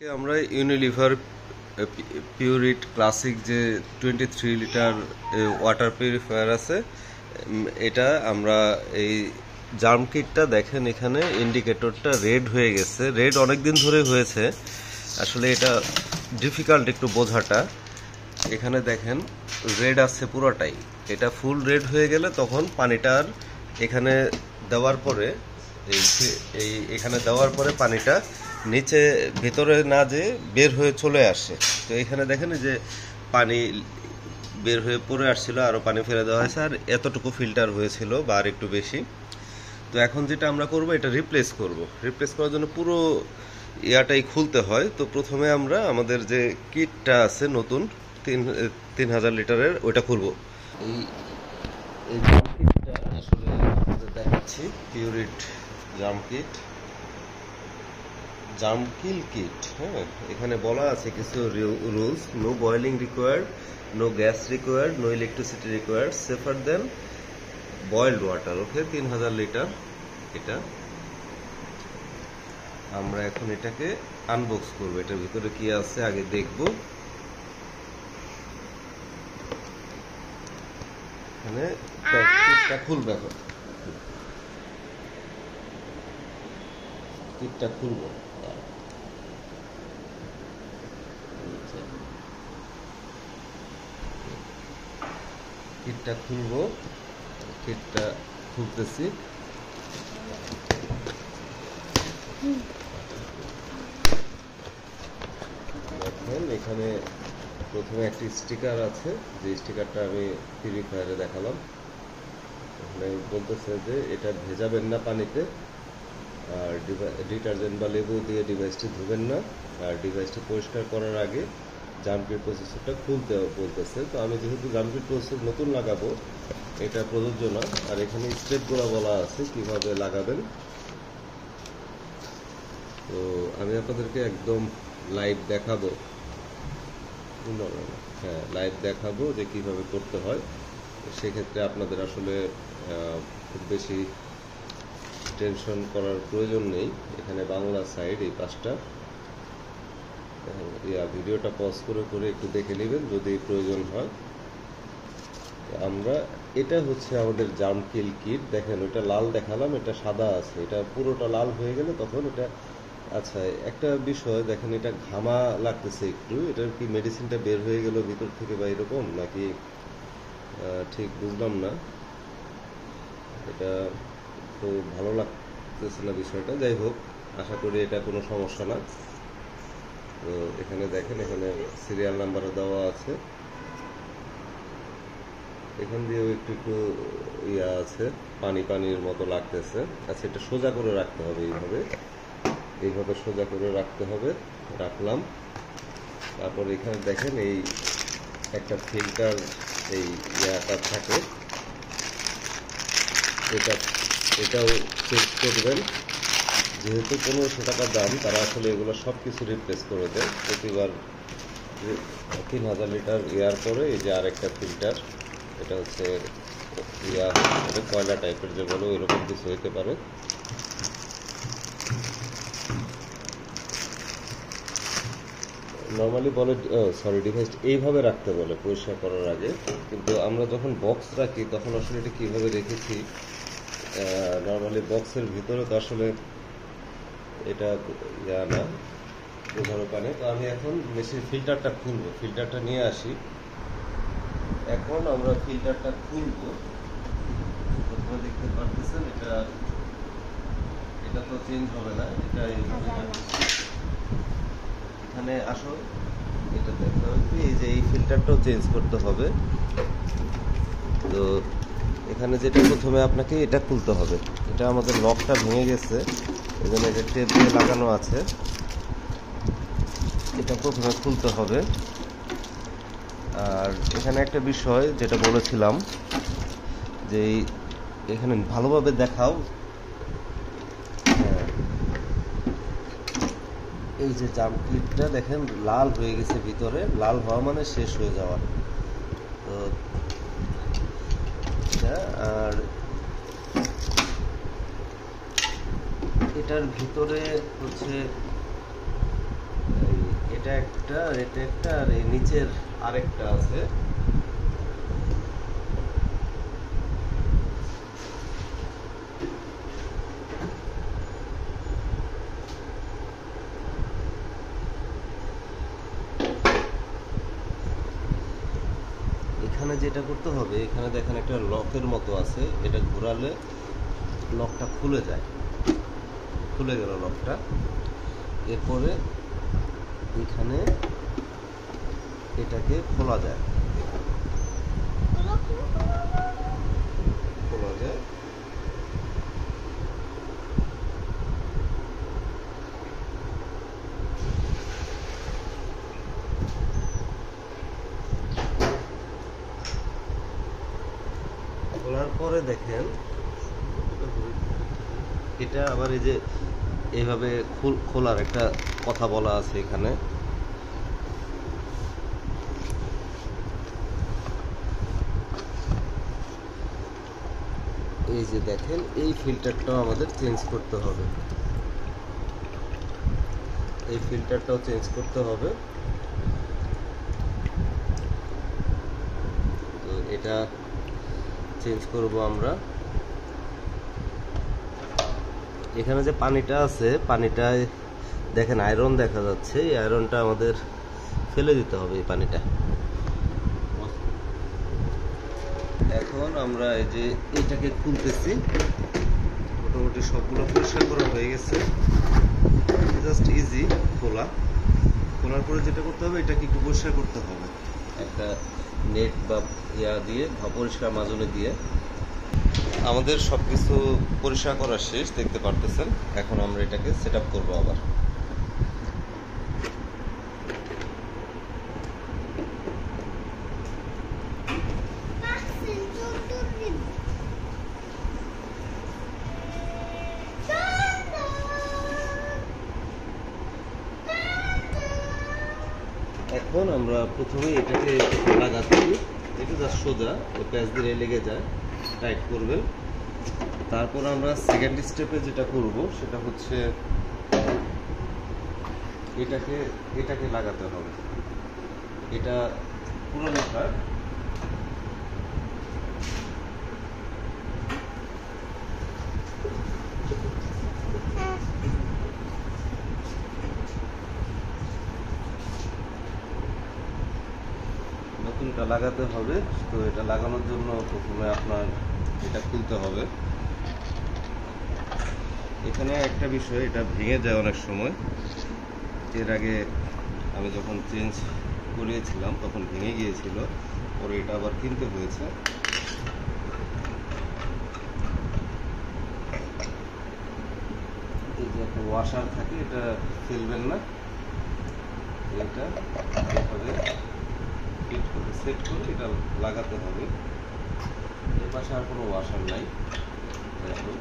আমরা Unilever Pureit classic যে 23 litre water purifier আছে, এটা আমরা এই জার্ম কিটটা দেখেন, এখানে ইন্ডিকেটরটা রেড হয়ে গেছে। রেড অনেক দিন ধরে হয়েছে, আসলে এটা ডিফিকাল্ট একটু বোঝাটা। এখানে দেখেন রেড আছে পুরোটাই, এটা ফুল রেড হয়ে গেলে তখন পানিটার এখানে দেওয়ার পরে এখানে দেওয়ার পরে পানিটা নিচে ভিতরে না যে বের হয়ে চলে আসে। তো এখানে দেখেন যে পানি বের হয়ে পড়ে আসছিল, আরও পানি ফেলে দেওয়া হয়েছে, আর এতটুকু ফিল্টার হয়েছিল বা আর একটু বেশি। তো এখন যেটা আমরা করব, এটা রিপ্লেস করার জন্য পুরো ইয়াটাই খুলতে হয়। তো প্রথমে আমরা আমাদের যে কিটটা আছে নতুন 3000 লিটারের, ওইটা খুলব। এই জাম কিটটা আসলে আপনাদের দেখাচ্ছি, পিউরিট জাম কিল কিট। হ্যাঁ, এখানে বলা আছে কিছু rules: no boiling required, no gas required, no electricity required, safer than boiled water. Okay, 3000 litre. এটা আমরা এখন এটাকে আনবক্স করবো, এটার ভিতরে কি আছে আগে দেখব। এখানে কিটটা খুলবে, এখন কিটটা খুলবো। কিটটা খুলবো, কিটটা খুলতেছি। দেখেন এখানে প্রথমে একটি স্টিকার আছে, যে স্টিকারটা আমি পিউরিফায়ারে দেখালাম। এখানে বলতেছে যে এটা ভেজাবেন না পানিতে, আর ডিটারজেন্ট বা লেবু দিয়ে ডিভাইসটি ধুবেন না, আর ডিভাইসটি পরিষ্কার করার আগে জামকিট প্রসেসরটা খুলতে বলতেছে। তো আমি যেহেতু জামকিট প্রসেসর নতুন লাগাবো, এটা প্রযোজ্য না। আর এখানে স্টেপগুলো বলা আছে কিভাবে লাগাবেন। তো আমি আপনাদেরকে একদম লাইভ দেখাবো, হ্যাঁ লাইভ দেখাবো যে কিভাবে করতে হয়। সেক্ষেত্রে আপনাদের আসলে খুব বেশি টেনশন করার প্রয়োজন নেই। এখানে বাংলা সাইড এই পাশটা, ভিডিওটা পজ করে করে একটু দেখে নেবেন যদি প্রয়োজন হয়। আমরা এটা হচ্ছে আমাদের জাম কিল কিট। দেখেন ওটা লাল দেখালাম, এটা সাদা আছে, এটা পুরোটা লাল হয়ে গেলে তখন এটা। আচ্ছা, একটা বিষয় দেখেন, এটা ঘামা লাগতেছে একটু, এটার কি মেডিসিনটা বের হয়ে গেল ভিতর থেকে বা এরকম নাকি, ঠিক বুঝলাম না। এটা তো ভালো লাগতেছে না বিষয়টা, যাই হোক, আশা করি এটা কোনো সমস্যা না। তো এখানে দেখেন, এখানে সিরিয়াল নাম্বারও দেওয়া আছে, এখান দিয়েও একটু একটু ইয়া আছে, পানির মতো লাগতেছে। আচ্ছা, এটা সোজা করে রাখতে হবে, এইভাবে সোজা করে রাখতে হবে। রাখলাম। তারপর এখানে দেখেন এই একটা ফিল্টার, এই ইয়াটা থাকে, এটাও চেক করবেন। যেহেতু 1500 টাকা দাম, তারা আসলে এগুলো সব কিছু রিপ্লেস করে দেয় প্রতিবার। 3000 লিটার ইয়ার পরে এই যে আরেকটা ফিল্টার, এটা হচ্ছে ইয়া কয়লা টাইপের যে বলো, এরকম কিছু হইতে পারে। নর্মালি বলে, সরি, ডিভাইসটা এইভাবে রাখতে বলে পরিষ্কার করার আগে, কিন্তু আমরা যখন বক্স রাখি তখন আসলে এটা কীভাবে রেখেছি, নর্মালি বক্সের ভিতরে তো আসলে এটা ইয়া না বোঝানো পারে। তো আমি এখন মেশিন ফিল্টারটা খুলবো, ফিল্টারটা নিয়ে আসি। এখন আমরা ফিল্টারটা খুলবো। প্রথমে দেখতে পারতেছেন এটা তো চেঞ্জ হবে না, এটা এখানে আসো, এটা দেখতে হবে এই যে এই ফিল্টারটাও চেঞ্জ করতে হবে। তো এখানে যেটা প্রথমে আপনাকে এটা খুলতে হবে, এটা আমাদের লকটা ভেঙে গেছে, এই জন্য এটা টেপ দিয়ে লাগানো আছে, এটা প্রথমে খুলতে হবে। আর এখানে একটা বিষয় যেটা বলেছিলাম, যে এখানে ভালোভাবে দেখাও, এই যে জাম কিটটা দেখেন লাল হয়ে গেছে ভিতরে, লাল হওয়া মানে শেষ হয়ে যাওয়া। তো আর এটার ভিতরে হচ্ছে এটা একটা আর এটা একটা, আর এই নিচের আরেকটা আছে। এখানে যেটা করতে হবে, এখানে দেখেন একটা লকের মতো আছে, এটা ঘোরালে লকটা খুলে যায়, খুলে গেল লকটা। এরপরে এখানে এটাকে খোলা যায়, খোলা যায়। খোলার পরে দেখেন এটা আবার এই যে এইভাবে খোলার একটা কথা বলা আছে এখানে। এই যে দেখেন এই ফিল্টারটাও আমাদের চেঞ্জ করতে হবে, এই ফিল্টারটাও চেঞ্জ করতে হবে। তো এটা চেঞ্জ করব আমরা। এখানে যে পানিটা আছে, পানিটায় দেখেন আয়রন দেখা যাচ্ছে, এই আয়রনটা আমাদের ফেলে দিতে হবে এই পানিটা। এখন আমরা এই যে এটাকে খুলতেছি, মোটামুটি সবগুলো পরিষ্কার করা হয়ে গেছে, জাস্ট ইজি খোলা। খোলার পরে যেটা করতে হবে, এটাকে একটু পরিষ্কার করতে হবে একটা নেট বা ইয়া দিয়ে, বা পরিষ্কার মাজনি দিয়ে। আমাদের সবকিছু পরিষ্কার করা শেষ, দেখতে পারতেছেন। এখন আমরা এটাকে সেট আপ করবো আবার। এখন আমরা প্রথমে এটাকে লাগাচ্ছি, এটা জাস্ট সোজা প্যাচ দিয়ে লেগে যায়, টাইট করবেন। তারপর আমরা সেকেন্ড স্টেপে যেটা করব সেটা হচ্ছে এটাকে লাগাতে হবে। এটা পুরোনো কাঠ, নতুনটা লাগাতে হবে। তো এটা লাগানোর জন্য প্রথমে আপনার এটা খুলতে হবে। এখানে একটা বিষয়, এটা ভেঙে যায় অনেক সময়। এর আগে আমি যখন চেঞ্জ করিয়েছিলাম তখন ভেঙে গিয়েছিল, পরে এটা আবার কিনতে হয়েছে। এই যে একটা ওয়াশার থাকে, এটা ফেলবেন না, এটা এভাবে ফিট করে সেট করে এটা লাগাতে হবে। এর পাশে আর কোনো ওয়াশার নাই, দেখো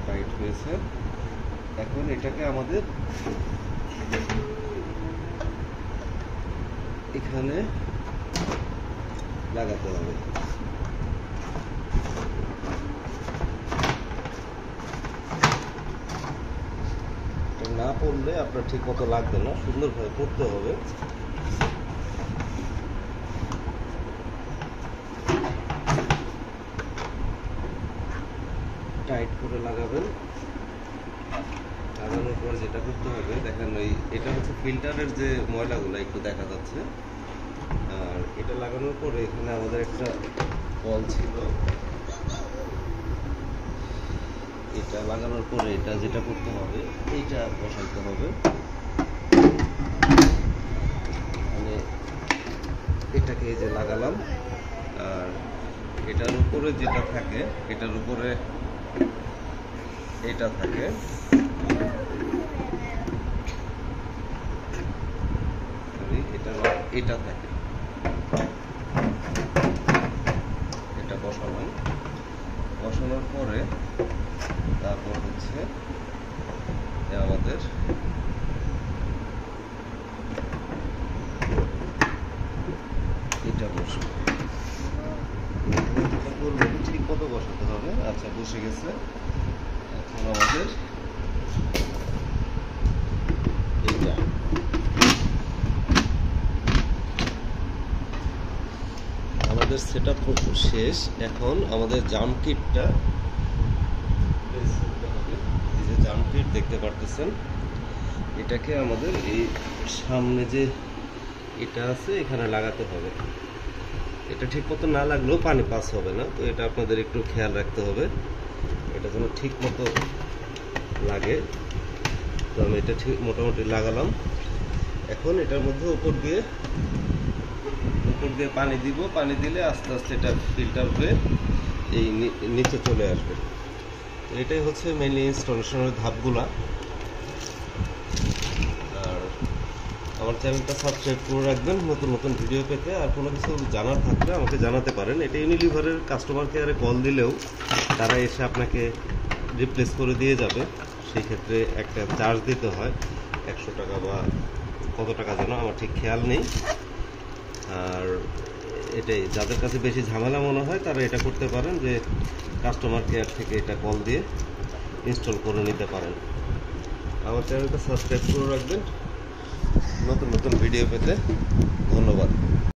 টাইট হয়েছে। এখন এটাকে আমাদের এখানে লাগাতে হবে। না পড়লে আপনার ঠিক মতো লাগবে না, সুন্দরভাবে পড়তে হবে। টাইট করে লাগাবেন। লাগানোর পর যেটা করতে হবে, দেখেন ওই এটা হচ্ছে ফিল্টারের যে ময়লাগুলো একটু দেখা যাচ্ছে। আর এটা লাগানোর পরে এখানে আমাদের একটা কল ছিল, এটা লাগানোর পরে এটা যেটা করতে হবে, এইটা বসাইতে হবে। মানে এটাকে এই যে লাগালাম, আর এটার উপরে যেটা থাকে, এটার উপরে এটা থাকে, এটা থাকে, এটা বসালাম। বসানোর পরে তারপর হচ্ছে আমাদের এটা বসবে। যেটা করবো ঠিক মতো বসাতে হবে। আচ্ছা, বসে গেছে। এখন আমাদের এইটা আমাদের সেটআপ শেষ। এখন আমাদের জাম কিটটা, এই যে জাম কিট দেখতে পারতেছেন, এটাকে আমাদের এই সামনে যে এটা আছে এখানে লাগাতে হবে। এটা ঠিক মতো না লাগলেও পানি পাস হবে না, তো এটা আপনাদের একটু খেয়াল রাখতে হবে, এটা যেন ঠিক মতো লাগে। তো আমি এটা ঠিক মোটামুটি লাগালাম। এখন এটার মধ্যে উপর দিয়ে পানি দিব, পানি দিলে আস্তে আস্তে এটা ফিল্টার হয়ে এই নিচে চলে আসবে। তো এটাই হচ্ছে মেইনলি ইনস্টলেশনের ধাপগুলা। আর আমার চ্যানেলটা সাবস্ক্রাইব করে রাখবেন নতুন নতুন ভিডিও পেতে। আর কোনো কিছু জানার থাকলে আমাকে জানাতে পারেন। এটা ইউনিলিভারের কাস্টমার কেয়ারে কল দিলেও তারা এসে আপনাকে রিপ্লেস করে দিয়ে যাবে। সেই ক্ষেত্রে একটা চার্জ দিতে হয় 100 টাকা বা কত টাকা যেন আমার ঠিক খেয়াল নেই। আর এটাই, যাদের কাছে বেশি ঝামেলা মনে হয় তারা এটা করতে পারেন যে কাস্টমার কেয়ার থেকে এটা কল দিয়ে ইনস্টল করে নিতে পারেন। আমার চ্যানেলটা সাবস্ক্রাইব করে রাখবেন নতুন নতুন ভিডিও পেতে। ধন্যবাদ।